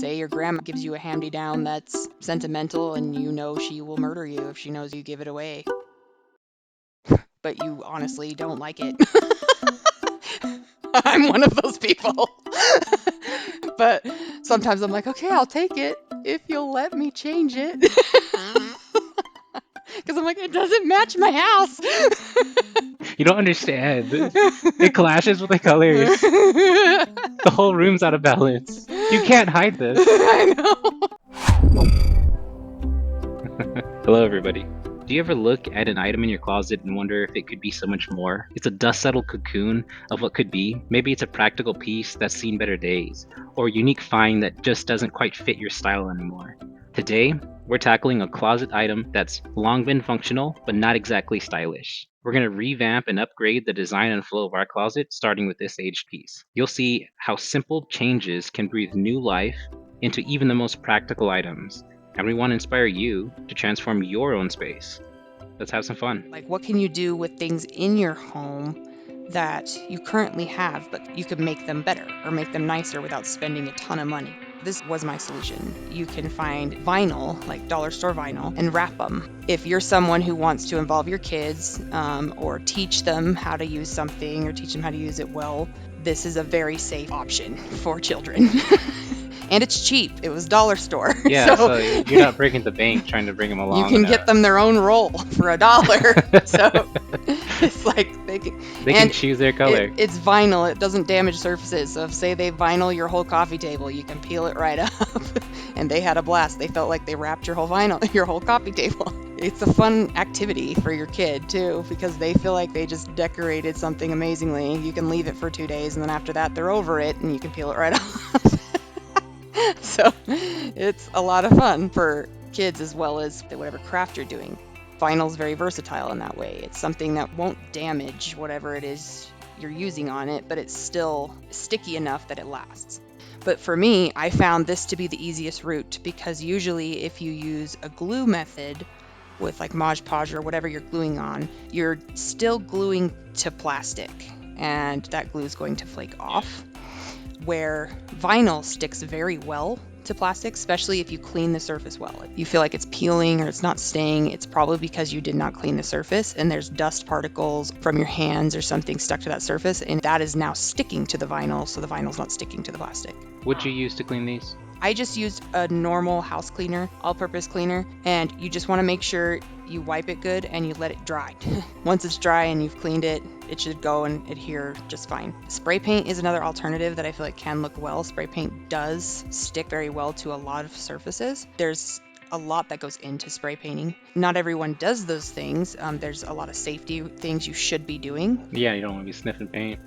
Say your grandma gives you a hand-me-down that's sentimental and you know she will murder you if she knows you give it away. But you honestly don't like it. I'm one of those people. But sometimes I'm like, okay, I'll take it if you'll let me change it. Because I'm like, it doesn't match my house. You don't understand. It clashes with the colors. The whole room's out of balance. You can't hide this. I know. Hello, everybody. Do you ever look at an item in your closet and wonder if it could be so much more? It's a dust-settled cocoon of what could be. Maybe it's a practical piece that's seen better days, or a unique find that just doesn't quite fit your style anymore. Today, we're tackling a closet item that's long been functional, but not exactly stylish. We're going to revamp and upgrade the design and flow of our closet, starting with this aged piece. You'll see how simple changes can breathe new life into even the most practical items. And we want to inspire you to transform your own space. Let's have some fun. Like, what can you do with things in your home that you currently have, but you could make them better or make them nicer without spending a ton of money? This was my solution. You can find vinyl, like dollar store vinyl, and wrap them. If you're someone who wants to involve your kids or teach them how to use something or teach them how to use it well, this is a very safe option for children. And it's cheap. It was dollar store. Yeah, so you're not breaking the bank trying to bring them along. You can get them their own roll for $1. So it's like they can choose their color. It's vinyl. It doesn't damage surfaces. So if, say, they vinyl your whole coffee table, you can peel it right up. And they had a blast. They felt like they wrapped your whole coffee table. It's a fun activity for your kid too, because they feel like they just decorated something amazingly. You can leave it for 2 days, and then after that they're over it, and you can peel it right off. So it's a lot of fun for kids as well as whatever craft you're doing. Vinyl's very versatile in that way. It's something that won't damage whatever it is you're using on it, but it's still sticky enough that it lasts. But for me, I found this to be the easiest route, because usually if you use a glue method with like Mod Podge or whatever you're gluing on, you're still gluing to plastic, and that glue is going to flake off. Where vinyl sticks very well to plastic, especially if you clean the surface well. If you feel like it's peeling or it's not staying, it's probably because you did not clean the surface and there's dust particles from your hands or something stuck to that surface, and that is now sticking to the vinyl, so the vinyl's not sticking to the plastic. What'd you use to clean these? I just used a normal house cleaner, all-purpose cleaner, and you just want to make sure you wipe it good and you let it dry. Once it's dry and you've cleaned it, it should go and adhere just fine. Spray paint is another alternative that I feel like can look well. Spray paint does stick very well to a lot of surfaces. There's a lot that goes into spray painting. Not everyone does those things. There's a lot of safety things you should be doing. Yeah, you don't want to be sniffing paint.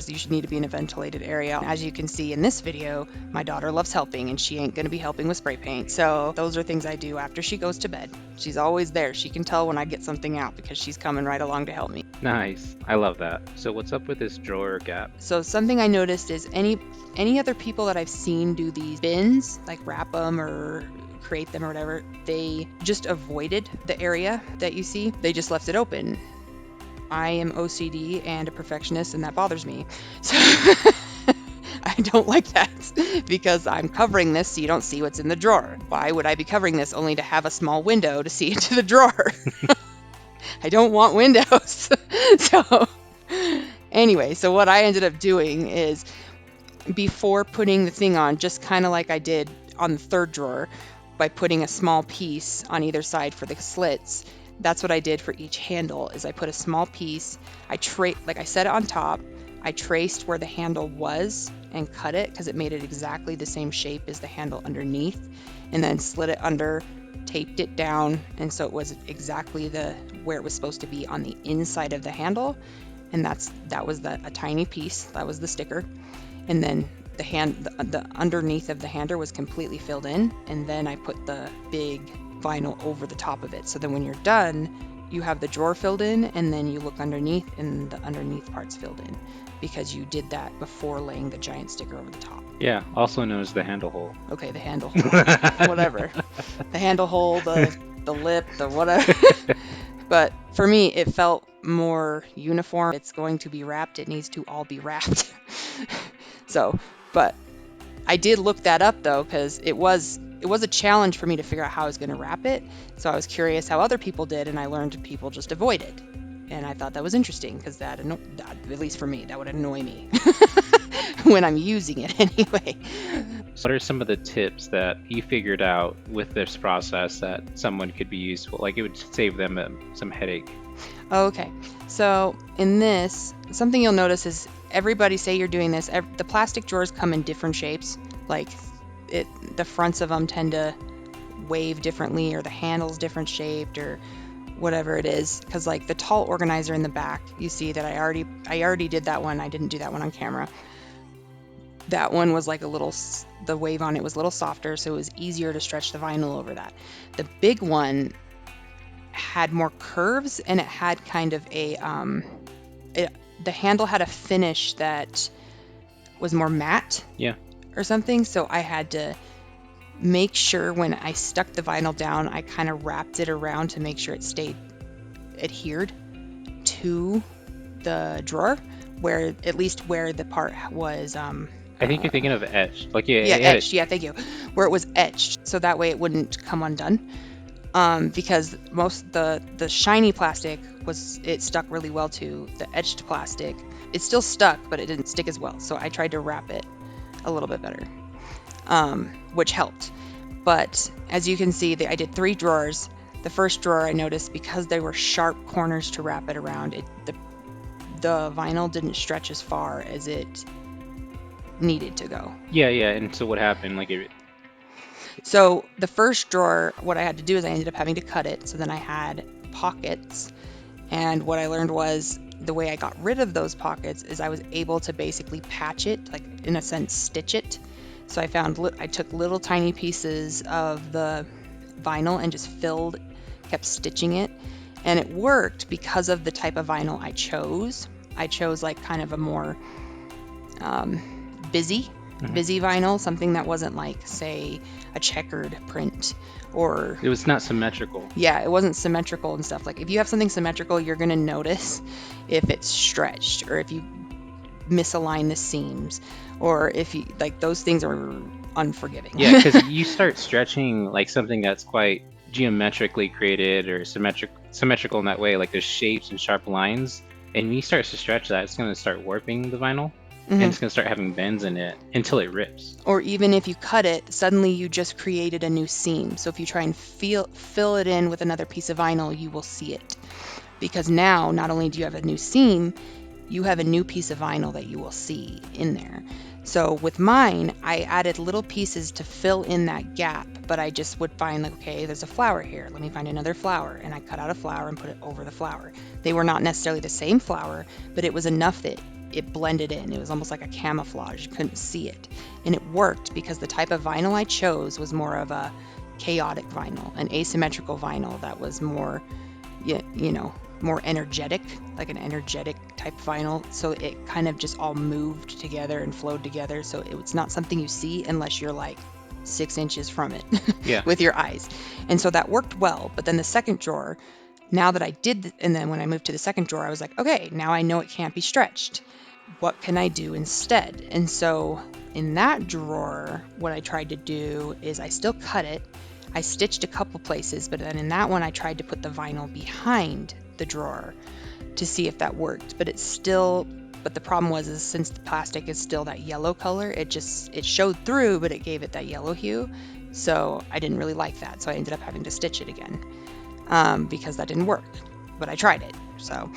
You should need to be in a ventilated area. As you can see in this video, my daughter loves helping, and she ain't going to be helping with spray paint. So those are things I do after she goes to bed. She's always there. She can tell when I get something out because she's coming right along to help me. Nice. I love that. So what's up with this drawer gap? So something I noticed is any other people that I've seen do these bins, like wrap them or create them or whatever, they just avoided the area that you see. They just left it open. I am OCD and a perfectionist, and that bothers me. So I don't like that, because I'm covering this so you don't see what's in the drawer. Why would I be covering this only to have a small window to see into the drawer? I don't want windows. So anyway, so what I ended up doing is, before putting the thing on, just kind of like I did on the third drawer, by putting a small piece on either side for the slits, that's what I did for each handle. Is I put a small piece, like I set it on top, I traced where the handle was and cut it because it made it exactly the same shape as the handle underneath, and then slid it under, taped it down, and so it was exactly where it was supposed to be on the inside of the handle. And that was a tiny piece. That was the sticker. And then the underneath of the hander was completely filled in, and then I put the big vinyl over the top of it. So then when you're done, you have the drawer filled in, and then you look underneath and the underneath part's filled in, because you did that before laying the giant sticker over the top. Yeah, also known as the handle hole. Okay, the handle hole. Whatever. The handle hole, the lip, the whatever. But for me, it felt more uniform. It's going to be wrapped. It needs to all be wrapped. So, but I did look that up though, because it was a challenge for me to figure out how I was going to wrap it. So I was curious how other people did, and I learned people just avoid it. And I thought that was interesting because that, at least for me, that would annoy me when I'm using it anyway. So what are some of the tips that you figured out with this process that someone could be useful? Like it would save them some headache. Okay, so in this, something you'll notice is everybody say you're doing this. The plastic drawers come in different shapes. Like the fronts of them tend to wave differently, or the handle's different shaped, or whatever it is. Because like the tall organizer in the back, you see that I already did that one. I didn't do that one on camera. That one was like the wave on it was a little softer, so it was easier to stretch the vinyl over that. The big one had more curves, and it had kind of the handle had a finish that was more matte. Yeah. Or something. So I had to make sure when I stuck the vinyl down, I kind of wrapped it around to make sure it stayed adhered to the drawer, where at least where the part was I think you're thinking of etched. Like etched. Yeah, thank you. Where it was etched, so that way it wouldn't come undone. Because most the shiny plastic it stuck really well to the etched plastic. It still stuck, but it didn't stick as well. So I tried to wrap it a little bit better, which helped. But as you can see, I did 3 drawers. The first drawer I noticed, because they were sharp corners to wrap it around, the vinyl didn't stretch as far as it needed to go. Yeah. And so what happened? So the first drawer, what I had to do is I ended up having to cut it. So then I had pockets. And what I learned was the way I got rid of those pockets is I was able to basically patch it, like in a sense, stitch it. So I took little tiny pieces of the vinyl and just kept stitching it. And it worked because of the type of vinyl I chose. I chose like kind of a more busy vinyl, something that wasn't like, say, a checkered print, or it was not symmetrical. Yeah, it wasn't symmetrical and stuff. Like if you have something symmetrical, you're going to notice if it's stretched, or if you misalign the seams, or if you like, those things are unforgiving. Yeah, because you start stretching like something that's quite geometrically created or symmetrical in that way, like there's shapes and sharp lines, and when you start to stretch that, it's going to start warping the vinyl. And it's going to start having bends in it until it rips. Or even if you cut it, suddenly you just created a new seam. So if you try and fill it in with another piece of vinyl, you will see it. Because now, not only do you have a new seam, you have a new piece of vinyl that you will see in there. So with mine, I added little pieces to fill in that gap, but I just would find like, okay, there's a flower here. Let me find another flower. And I cut out a flower and put it over the flower. They were not necessarily the same flower, but it was enough that it blended in. It was almost like a camouflage. You couldn't see it. And it worked because the type of vinyl I chose was more of a chaotic vinyl, an asymmetrical vinyl that was more, more energetic, like an energetic type vinyl. So it kind of just all moved together and flowed together. So it's not something you see unless you're like 6 inches from it with your eyes. And so that worked well. But then the second drawer, now that I did, and then when I moved to the second drawer, I was like, okay, now I know it can't be stretched. What can I do instead? And so in that drawer, what I tried to do is I still cut it. I stitched a couple places, but then in that one, I tried to put the vinyl behind the drawer to see if that worked. But the problem was since the plastic is still that yellow color, it showed through, but it gave it that yellow hue. So I didn't really like that. So I ended up having to stitch it again. Because that didn't work, but I tried it. So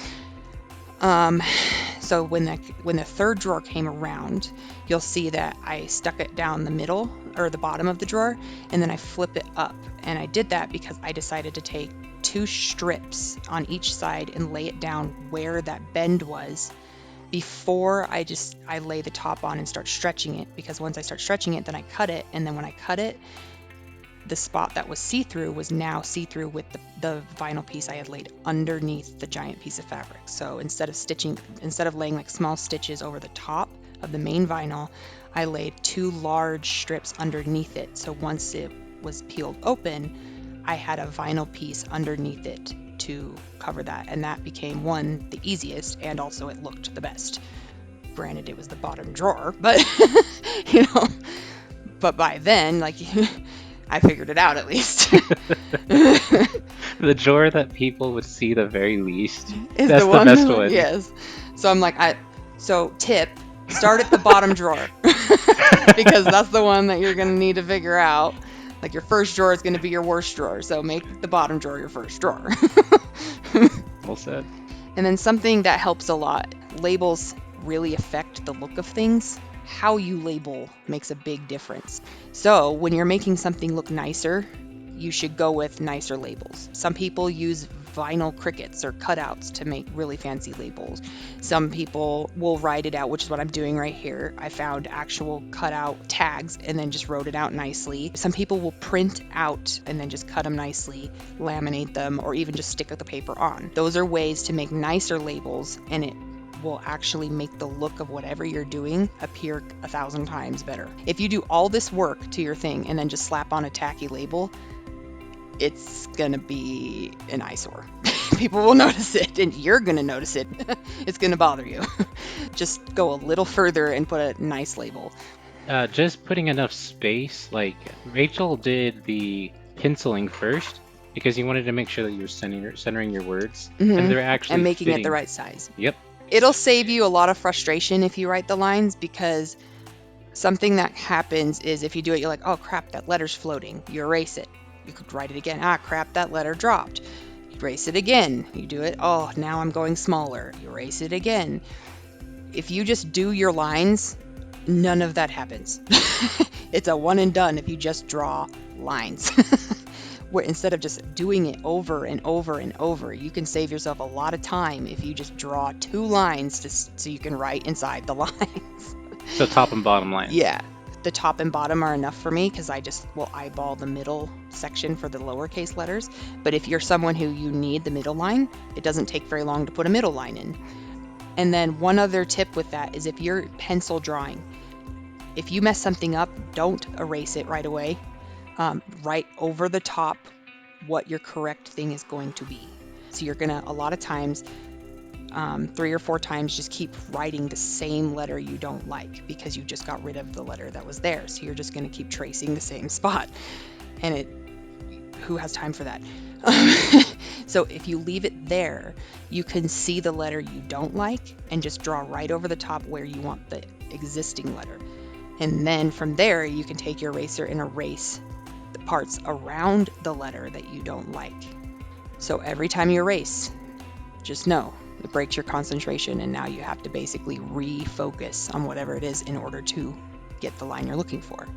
when the third drawer came around, you'll see that I stuck it down the middle or the bottom of the drawer, and then I flip it up. And I did that because I decided to take 2 strips on each side and lay it down where that bend was before I lay the top on and start stretching it. Because once I start stretching it, then I cut it, and then when I cut it, the spot that was see-through was now see-through with the vinyl piece I had laid underneath the giant piece of fabric. So instead of laying like small stitches over the top of the main vinyl, I laid 2 large strips underneath it. So once it was peeled open, I had a vinyl piece underneath it to cover that. And that became the easiest, and also it looked the best. Granted, it was the bottom drawer, but But by then, like, I figured it out at least. The drawer that people would see the very least. Is That's the the one, best one. yes. So I'm like, so tip, start at the bottom drawer because that's the one that you're going to need to figure out. Like your first drawer is going to be your worst drawer. So make the bottom drawer your first drawer. Well said. And then something that helps a lot, labels really affect the look of things. How you label makes a big difference. So when you're making something look nicer, you should go with nicer labels. Some people use vinyl crickets or cutouts to make really fancy labels. Some people will write it out, which is what I'm doing right here. I found actual cutout tags and then just wrote it out nicely. Some people will print out and then just cut them nicely, laminate them, or even just stick the paper on. Those are ways to make nicer labels, and it will actually make the look of whatever you're doing appear 1,000 times better. If you do all this work to your thing and then just slap on a tacky label, it's gonna be an eyesore. People will notice it, and you're gonna notice it. It's gonna bother you. Just go a little further and put a nice label. Just putting enough space. Like Rachel did the penciling first because you wanted to make sure that you were centering your words, and they're actually and making fitting. it the right size. Yep. It'll save you a lot of frustration if you write the lines, because something that happens is if you do it, you're like, oh crap, that letter's floating. You erase it. You could write it again. Ah, crap, that letter dropped. You erase it again. You do it. Oh, now I'm going smaller. You erase it again. If you just do your lines, none of that happens. It's a one and done if you just draw lines. Where instead of just doing it over and over and over, you can save yourself a lot of time if you just draw 2 lines so you can write inside the lines. So top and bottom line. Yeah. The top and bottom are enough for me because I just will eyeball the middle section for the lowercase letters. But if you're someone who you need the middle line, it doesn't take very long to put a middle line in. And then one other tip with that is if you're pencil drawing, if you mess something up, don't erase it right away. Write over the top what your correct thing is going to be. So you're gonna, a lot of times, 3 or 4 times, just keep writing the same letter you don't like because you just got rid of the letter that was there. So you're just going to keep tracing the same spot, and who has time for that? So if you leave it there, you can see the letter you don't like and just draw right over the top where you want the existing letter. And then from there, you can take your eraser and erase the parts around the letter that you don't like. So every time you erase, just know it breaks your concentration, and now you have to basically refocus on whatever it is in order to get the line you're looking for.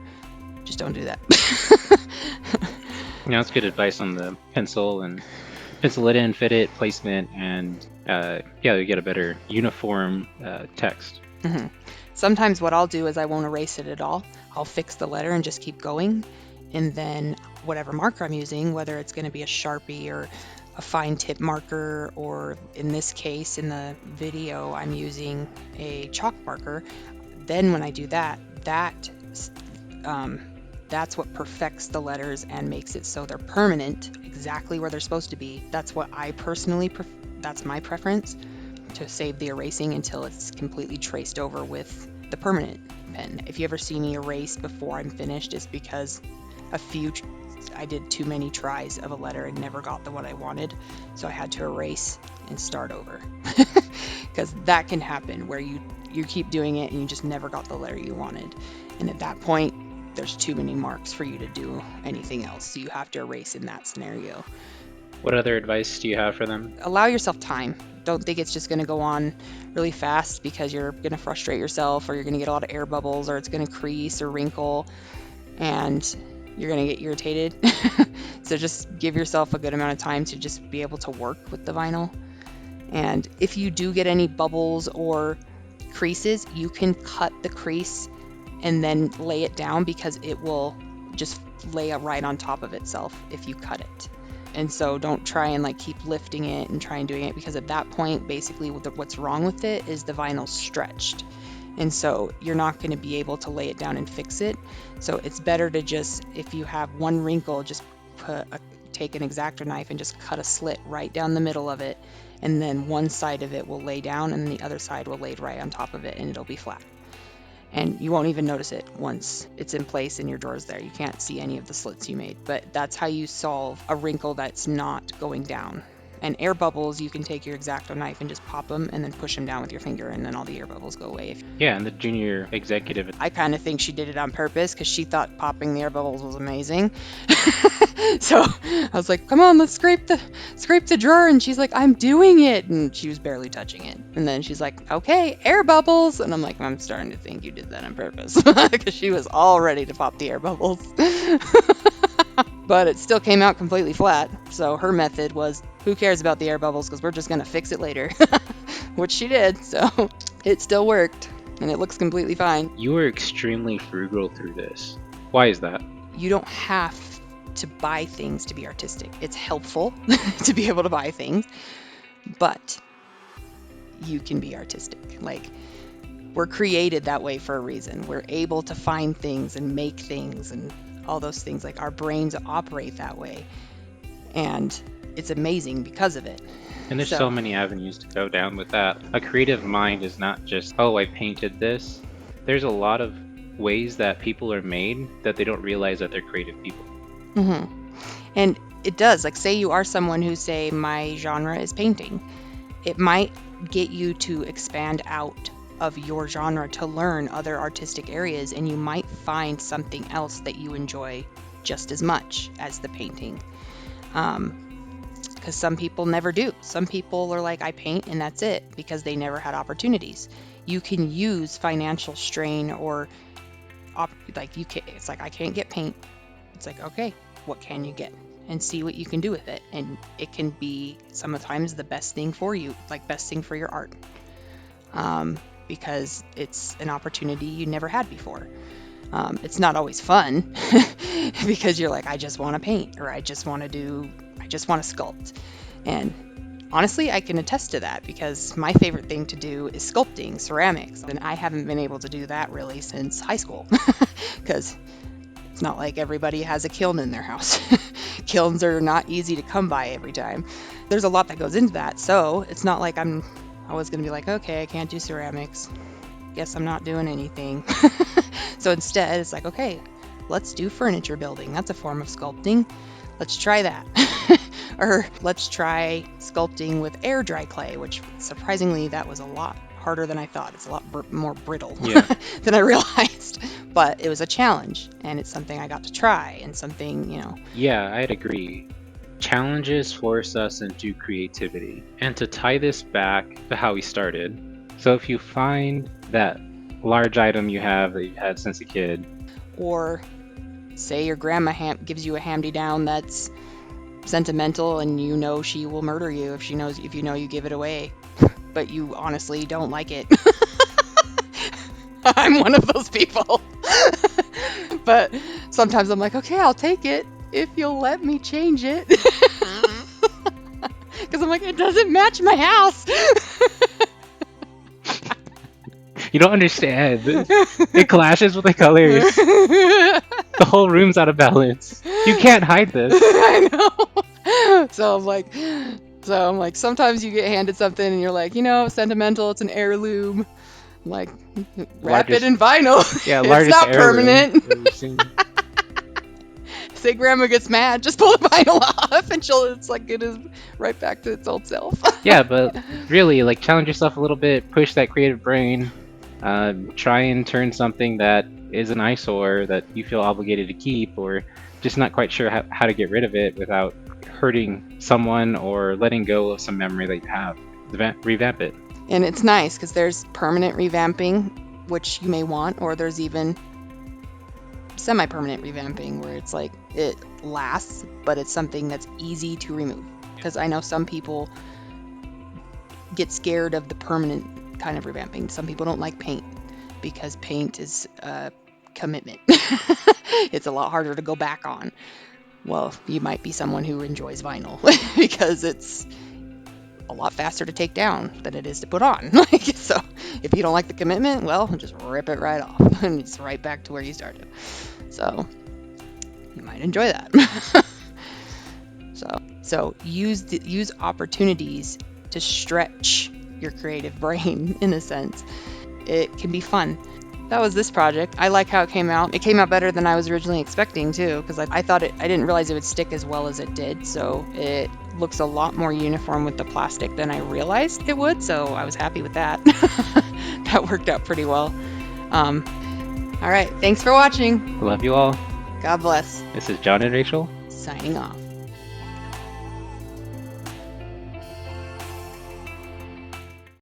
Just don't do that. Yeah, that's good advice on the pencil and pencil it in, fit it, placement, and you get a better uniform text. Sometimes what I'll do is I won't erase it at all. I'll fix the letter and just keep going, and then whatever marker I'm using, whether it's going to be a Sharpie or a fine tip marker, or in this case in the video I'm using a chalk marker, then when I do that, that's what perfects the letters and makes it so they're permanent exactly where they're supposed to be. That's what I personally that's my preference, to save the erasing until it's completely traced over with the permanent pen. If you ever see me erase before I'm finished, it's because I did too many tries of a letter and never got the one I wanted, so I had to erase and start over. Because that can happen where you keep doing it and you just never got the letter you wanted, and at that point there's too many marks for you to do anything else, so you have to erase in that scenario. What other advice do you have for them? Allow yourself time. Don't think it's just going to go on really fast because you're going to frustrate yourself, or you're going to get a lot of air bubbles, or it's going to crease or wrinkle and you're going to get irritated. So just give yourself a good amount of time to just be able to work with the vinyl. And if you do get any bubbles or creases, you can cut the crease and then lay it down, because it will just lay right on top of itself if you cut it. And so don't try and keep lifting it and try and doing it, because at that point, basically what's wrong with it is the vinyl's stretched. And so you're not going to be able to lay it down and fix it. So it's better to just, if you have one wrinkle, just take an X-Acto knife and just cut a slit right down the middle of it. And then one side of it will lay down and the other side will lay right on top of it, and it'll be flat. and you won't even notice it once it's in place in your drawers there. You can't see any of the slits you made, but that's how you solve a wrinkle that's not going down. And air bubbles, you can take your X-Acto knife and just pop them and then push them down with your finger, and then all the air bubbles go away. Yeah, and the junior executive. I kind of think she did it on purpose because she thought popping the air bubbles was amazing. So I was like, come on, let's scrape the drawer. And she's like, I'm doing it. And she was barely touching it. And then she's like, okay, air bubbles. And I'm like, I'm starting to think you did that on purpose because she was all ready to pop the air bubbles. But it still came out completely flat. So her method was, who cares about the air bubbles because we're just going to fix it later, which she did. So it still worked and it looks completely fine. You were extremely frugal through this. Why is that? You don't have to buy things to be artistic. It's helpful to be able to buy things, but you can be artistic. Like, we're created that way for a reason. We're able to find things and make things and all those things. Like, our brains operate that way, and it's amazing because of it. And there's so many avenues to go down with that. A creative mind is not just, oh, I painted this. There's a lot of ways that people are made that they don't realize that they're creative people. And it does, like, say you are someone who, say, my genre is painting. It might get you to expand out of your genre to learn other artistic areas, and you might find something else that you enjoy just as much as the painting. Because some people never do. Some people are like, I paint and that's it, because they never had opportunities. You can use financial strain or it's like, I can't get paint. It's like, okay, what can you get? And see what you can do with it. And it can be sometimes the best thing for you, like best thing for your art. Because it's an opportunity you never had before. It's not always fun because you're like, I just want to paint, or I just want to sculpt. And honestly, I can attest to that because my favorite thing to do is sculpting ceramics. And I haven't been able to do that really since high school because it's not like everybody has a kiln in their house. Kilns are not easy to come by every time. There's a lot that goes into that. So it's not like I was going to be like, okay, I can't do ceramics. Guess I'm not doing anything. So instead, it's like, okay, let's do furniture building. That's a form of sculpting. Let's try that. Or let's try sculpting with air dry clay, which surprisingly, that was a lot harder than I thought. It's a lot more brittle than I realized. But it was a challenge, and it's something I got to try, and something, Yeah, I'd agree. Challenges force us into creativity. And to tie this back to how we started, so if you find that large item you have that you've had since a kid, or say your grandma gives you a hand-me-down that's sentimental, and she will murder you if you give it away, but you honestly don't like it. I'm one of those people. But sometimes I'm like, okay, I'll take it if you'll let me change it. Because I'm like, it doesn't match my house. You don't understand. It clashes with the colors. The whole room's out of balance. You can't hide this. I know. So I'm like, sometimes you get handed something and you're like, sentimental, it's an heirloom. I'm like, wrap it in vinyl. Yeah, it's not permanent. Say grandma gets mad, just pull the vinyl off and it is right back to its old self. Yeah, but really, like, challenge yourself a little bit, push that creative brain, try and turn something that is an eyesore that you feel obligated to keep, or just not quite sure how to get rid of it without hurting someone or letting go of some memory that you have. Revamp it. And it's nice because there's permanent revamping, which you may want, or there's even semi-permanent revamping where it's like it lasts, but it's something that's easy to remove. Because I know some people get scared of the permanent kind of revamping. Some people don't like paint because paint is a commitment. It's a lot harder to go back on. Well, you might be someone who enjoys vinyl because it's a lot faster to take down than it is to put on. So if you don't like the commitment, well, just rip it right off and it's right back to where you started. So you might enjoy that. So use opportunities to stretch your creative brain in a sense. It can be fun. that was this project. I like how it came out. It came out better than I was originally expecting too, because I thought I didn't realize it would stick as well as it did. So it looks a lot more uniform with the plastic than I realized it would. So I was happy with that. That worked out pretty well. All right. Thanks for watching. Love you all. God bless. This is John and Rachel. Signing off.